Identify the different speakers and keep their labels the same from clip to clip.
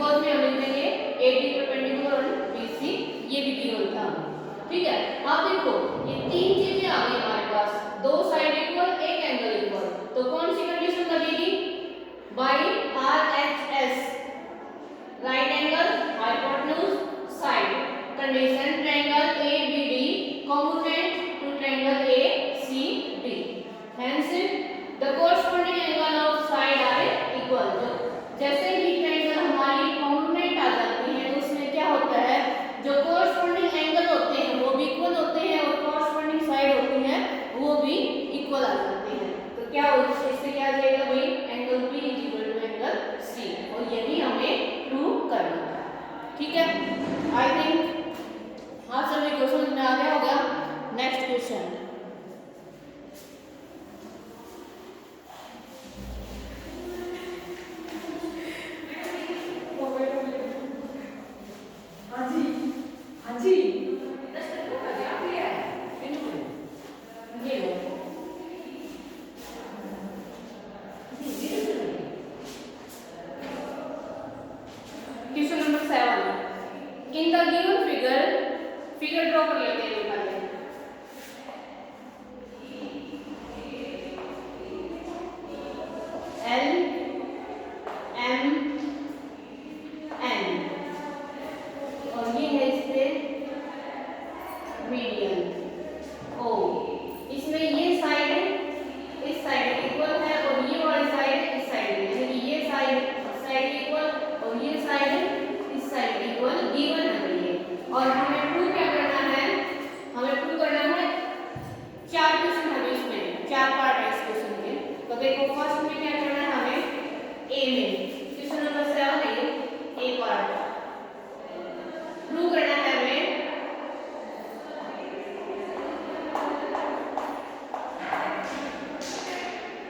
Speaker 1: Because में हम लिख देंगे एडी परपेंडिकुलर ऑन बीसी, ये भी गिवन था। ठीक है, अब देखो ये तीन चीजें आ गई हमारे पास, दो साइड इक्वल, एक एंगल इक्वल, तो कौन सी कंडीशन लगेगी? By RHS right angle hypotenuse side condition, triangle ABD congruent to triangle ACD, hence the corresponding angle of side are equal। जो जैसे ही ट्रायंगल हमारी congruent आ जाती है तो उसमें क्या होता है, जो corresponding एंगल होते हैं वो भी इक्वल होते हैं और corresponding साइड होती है वो भी इक्वल आ जाती है। तो क्या होगा, इससे क्या आ जाएगा भाई, angle B is equal to angle C, और यही हमें प्रूव करना है। ठीक है, आई थिंक आप सभी को समझ में आ गया होगा। Next question, question number 7। In the given figure draw कर लेते हैं पहले। L M N और ये है इस पे मीडियन O, इसमें ये साइड इस साइड इक्वल है और ये वाली साइड इस साइड में, यानी कि ये साइड इक्वल और ये साइड इस साइड इक्वल गिवन है ये। और हमें प्रूव क्या करना है, हमें प्रूव करना है, चार क्वेश्चन है इसमें, चार पार्ट है इस क्वेश्चन के। तो देखो फर्स्ट में क्या करना है हमें, ए में क्वेश्चन नंबर 7 है ए पार्ट, प्रूव करना है हमें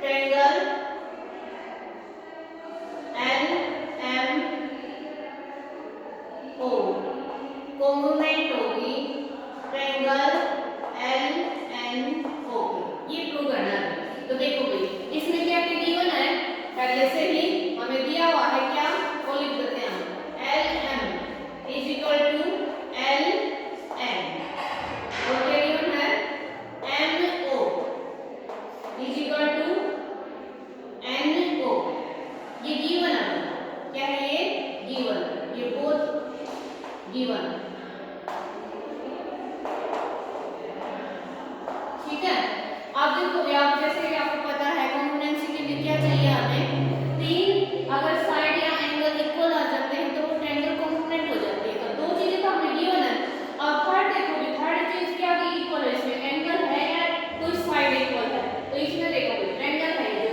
Speaker 1: ट्रायंगल LMO कॉन्ग्रुएंट होगी ट्रायंगल LNO, ये प्रूव करना है। तो देखो भाई इसमें क्या गिवन है, पहले से ही हमें दिया हुआ है, क्या वो लिख देते हैं हम, LM is equal to LN, और क्या गिवन है, MO is equal to NO, ये गिवन है। क्या है ये गिवन, ये बोथ गिवन। ठीक है, अब देखो आप जैसे कि आपको पता है कॉन्ग्रुएंसी के लिए क्या चाहिए हमें, तीन अगर साइड या एंगल इक्वल आ जाते हैं तो वो ट्रायंगल कॉन्ग्रुएंट हो जाती है। तो दो चीजें तो हमें गिवन है। अब थर्ड देखो, थर्ड चीज क्या की इक्वल है, इसमें एंगल है या कोई साइड इक्वल है। तो इसमें देखो ट्रायंगल है ये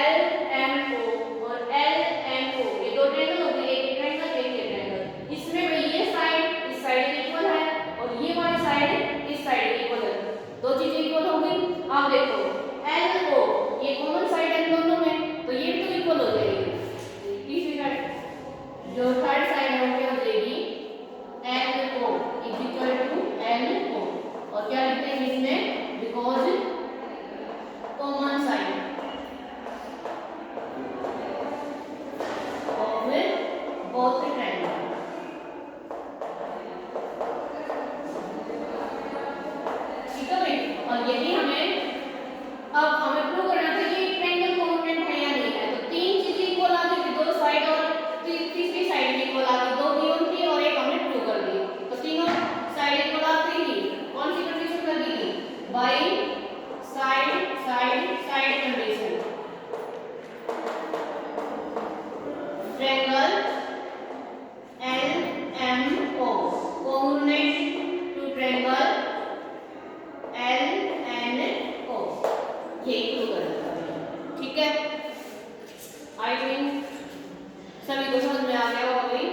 Speaker 1: LMO और LNO, ये दो ट्रायंगल हो गए, एक ट्रायंगल एक ट्रायंगल। इसमें ये साइड इस साइड इक्वल है और ये वाली साइड इस साइड इक्वल है, दो चीजें इक्वल हो गई। अब देखो LO ये कॉमन साइड है दोनों में, तो ये तो इक्वल हो जाएगी। तीसरी साइड जो थर्ड साइड है वो क्या हो जाएगी, LO is equal to LO, और क्या लिखते हैं इसमें, because common side of both triangle. ठीक है भाई, और यदि अब हमें प्रूव करना था कि ट्रायंगल कॉन्ग्रुएंट है या नहीं है। तो तीन चीजें इक्वल आ गई, दो साइड और तीसरी साइड भी इक्वल आ गई, दो गिवन थी और एक हमने प्रूव कर दी। तो तीनों साइड इक्वल आती ही कौन सी कंडीशन लगेगी, by side condition, triangle LMO congruent to triangle LNO, ये प्रूव करना है। ठीक है, आई थिंक सभी को समझ में आ गया होगा भाई।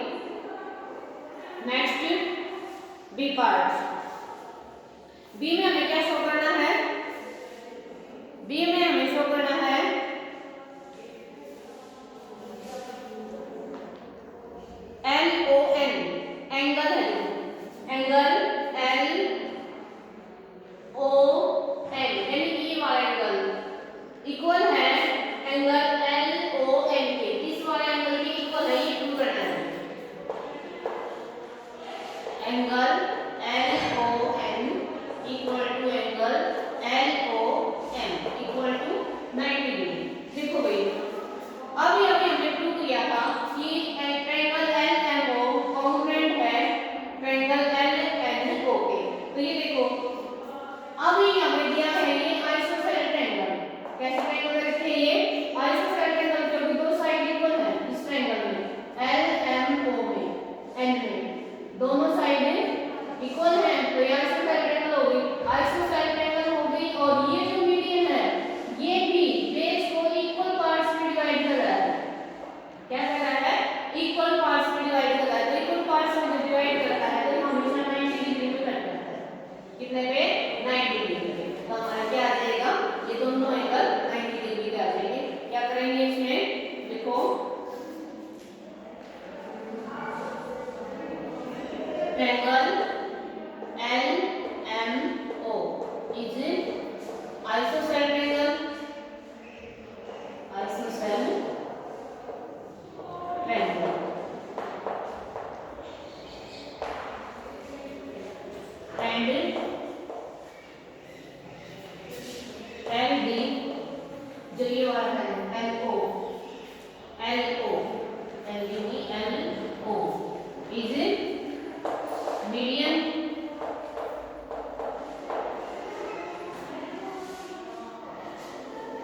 Speaker 1: नेक्स्ट बी पार्ट, बी में हमें क्या शो करना है, बी में हमें शो करना है LON, एंगल है, एंगल LON, यानी कि ये वाला एंगल इक्वल है एंगल LON के, इस वाले एंगल के इक्वल है, ये प्रूव करना है। Angle LON equal to angle LOM equal to 90 degree. देखो भाई अभी अभी हमने प्रूव किया था कि ट्रायंगल LMO कॉन्ग्रुएंट है ट्रायंगल LNO के। तो ये देखो अभी हमें दिया है ये आइसोसेलेस ट्रायंगल। कैसे ट्रायंगल रखते हैं ये आइसोसेलेस ट्रायंगल क्योंकि दो साइड इक्वल है इस ट्रायंगल में LMO में N में दोनों साइड इक्वल है तो ये आइसोसेलेस ट्रायंगल हो गई। आइसोसेलेस ट्रायंगल हो गई और ये जो मीडियन है ये भी बेस को इक्वल पार्ट्स में डिवाइड कर रहा है। क्या कर रहा है इक्वल पार्ट्स में डिवाइड कर रहा है। तो इक्वल पार्ट्स में जब डिवाइड करता है तो हमेशा 90 डिग्री पे कट करता है। कितने पे 90 डिग्री पे। तो हमारा क्या आ जाएगा ये दोनों एंगल 90 डिग्री पे आ जाएंगे। क्या करेंगे इसमें देखो triangle LMO is isosceles triangle isosceles triangle and LD जो ये वाला है LO is median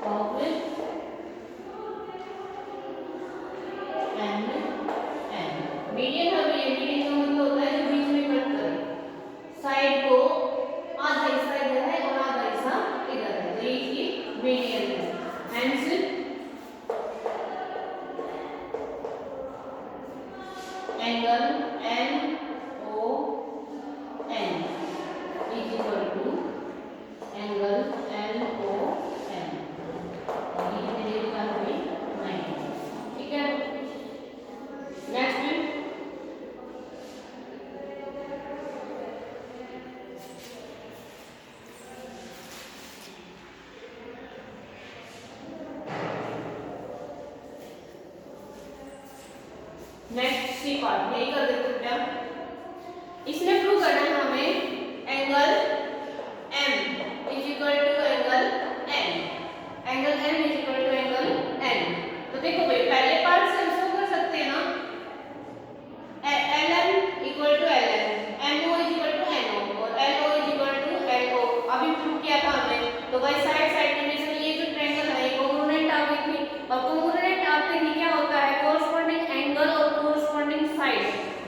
Speaker 1: of and median है। मीडियन का मतलब होता है जो बीच में कट करे साइड को आधा हिस्सा इधर है और आधा हिस्सा इधर है तो ये इसकी मीडियन है। Hence angle LON is equal to angle LOM ये मेरे का है 90। ठीक है नेक्स्ट नेक्स्ट सी पार्ट यही कर देते हैं क्या। इसमें प्रूव करना है हमें angle M is equal to angle N angle M is equal to angle N। तो देखो भाई पहले पार्ट से हम इसको कर सकते हैं ना LM equal to LN MO is equal to NO और LO is equal to LO अभी प्रूव किया था हमने। तो भाई साइड साइड के बीच में ये जो ट्रायंगल है ये कॉन्ग्रुएंट आ गई थी और कॉन्ग्रुएंट आते ही क्या होता है कोरस्पॉन्डिंग एंगल और कोरस्पॉन्डिंग साइड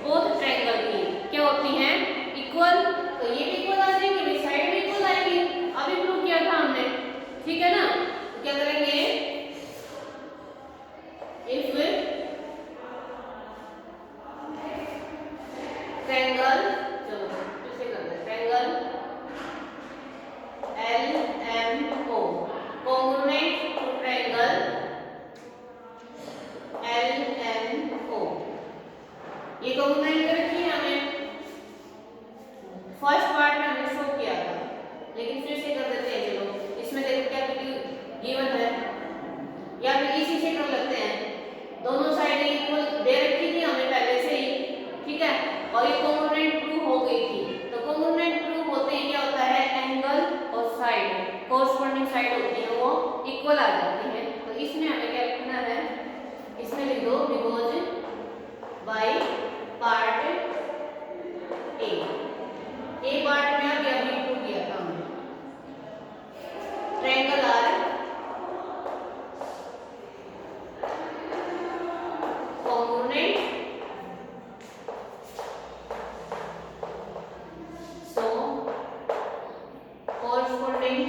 Speaker 1: बोथ ट्रायंगल की क्या होती हैं इक्वल। तो ये भी इक्वल आ जाएगी भाई साइड भी इक्वल आएगी अभी प्रूव किया था हमने। ठीक है ना तो क्या करेंगे इफ ट्रायंगल चलो कैसे करते हैं triangle LMO congruent to triangle LMO ये कॉन्ग्रुएंट कर रखी है हमें फर्स्ट पार्ट में हमने शो किया था लेकिन फिर से कर देते हैं। चलो इसमें देखो क्या गिवन है या फिर इसी से कर लेते हैं। दोनों साइड इक्वल दे रखी थी हमें पहले से ही। ठीक है और ये कॉन्ग्रुएंट प्रूव हो गई थी। तो कॉन्ग्रुएंट प्रूव होते ही क्या होता है एंगल और साइड कोरस्पॉन्डिंग साइड होती है वो इक्वल आ जाती है। तो इसमें हमें क्या लिखना है इसमें लिख दो because by part A part में अभी अभी प्रूव किया था हमने triangle are congruent so corresponding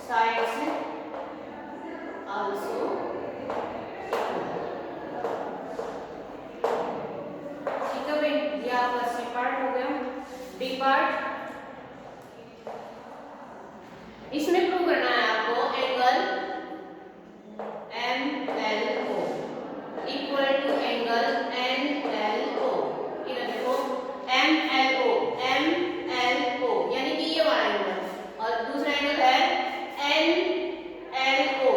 Speaker 1: sides also ठीक है भाई ये आपका सी पार्ट हो गया। डी पार्ट इसमें प्रूव करना है आपको angle MLO equal to angle NLO। इधर देखो MLO यानी कि ये वाला एंगल और दूसरा एंगल है NLO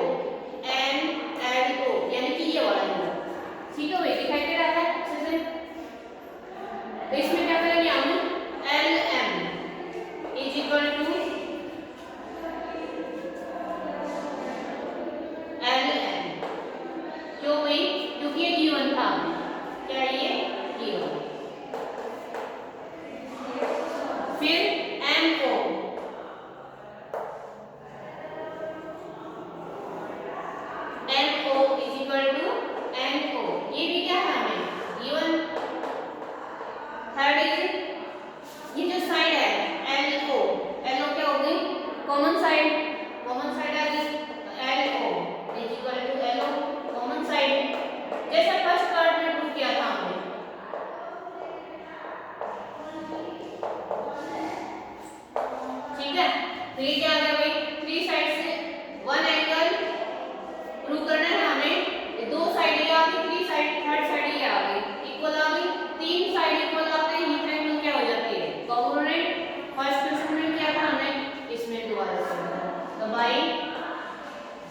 Speaker 1: by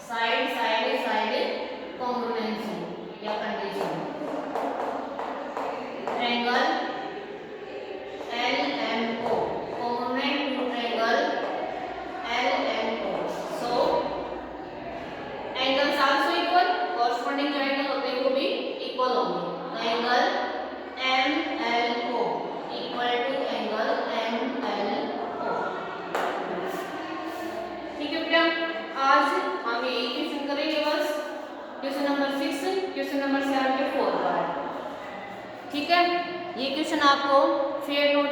Speaker 1: side side side congruency या condition triangle LMO congruent to triangle LMO. So angles also equal, corresponding जो एंगल होते हैं वो भी इक्वल होंगे. तो angle MLO equal to angle MLO. ठीक है बेटा, आज हम ये क्वेश्चन करेंगे बस. क्वेश्चन नंबर 6, क्वेश्चन नंबर 7 के 4 का. ठीक है, ये क्वेश्चन आपको फेयर नोट